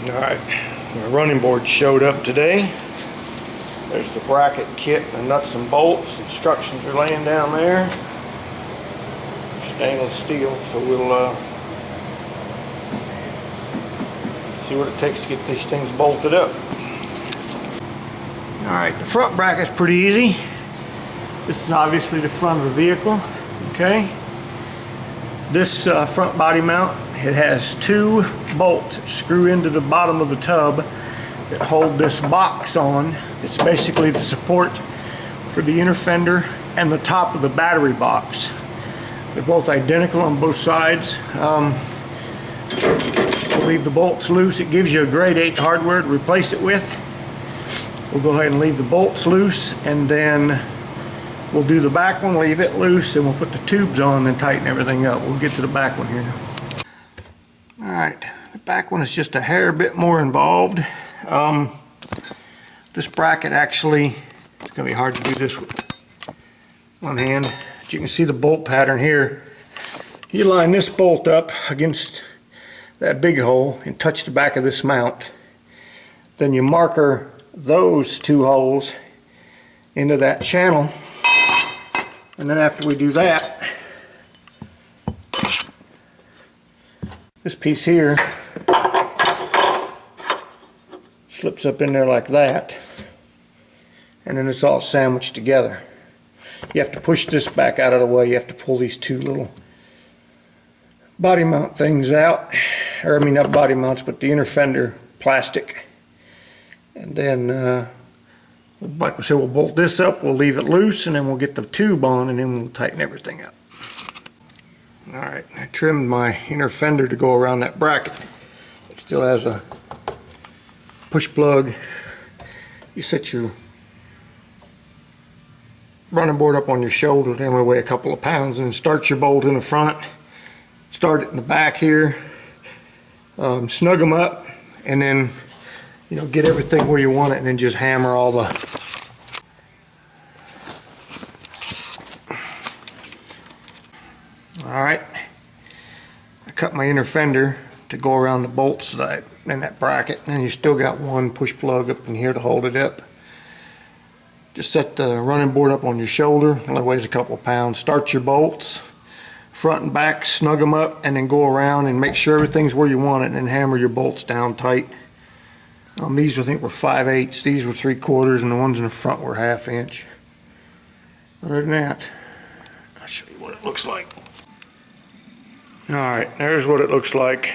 Alright, my running board showed up today. There's the bracket kit and the nuts and bolts. Instructions are laying down there. Stainless steel, so we'll see what it takes to get these things bolted up. Alright, the front bracket's pretty easy. This is obviously the front of the vehicle. Okay. This front body mount, it has two bolts that screw into the bottom of the tub that hold this box on. It's basically the support for the inner fender and the top of the battery box. They're both identical on both sides. We'll leave the bolts loose. It gives you a grade 8 hardware to replace it with. We'll go ahead and leave the bolts loose, and then we'll do the back one, leave it loose, and we'll put the tubes on and tighten everything up. We'll get to the back one here. Alright, the back one is just a hair bit more involved. This bracket actually, it's going to be hard to do this with one hand. But you can see the bolt pattern here. You line this bolt up against that big hole and touch the back of this mount. Then you marker those two holes into that channel. And then after we do that, this piece here slips up in there like that, and then it's all sandwiched together. You have to push this back out of the way. You have to pull these two little body mount things out, or I mean not body mounts, but the inner fender plastic. And then like we said, we'll bolt this up, we'll leave it loose, and then we'll get the tube on, and then we'll tighten everything up. Alright, I trimmed my inner fender to go around that bracket. It still has a push plug. You set your running board up on your shoulder, they only weigh a couple of pounds, and start your bolt in the front, start it in the back here, snug them up, and then get everything where you want it, and then just hammer all the Alright, I cut my inner fender to go around the bolts in that bracket, and then you still got one push plug up in here to hold it up. Just set the running board up on your shoulder, it only weighs a couple of pounds. Start your bolts, front and back, snug them up, and then go around and make sure everything's where you want it, and then hammer your bolts down tight. These I think were 5/8, these were 3/4, and the ones in the front were 1/2 inch. Other than that, I'll show you what it looks like. Alright, there's what it looks like.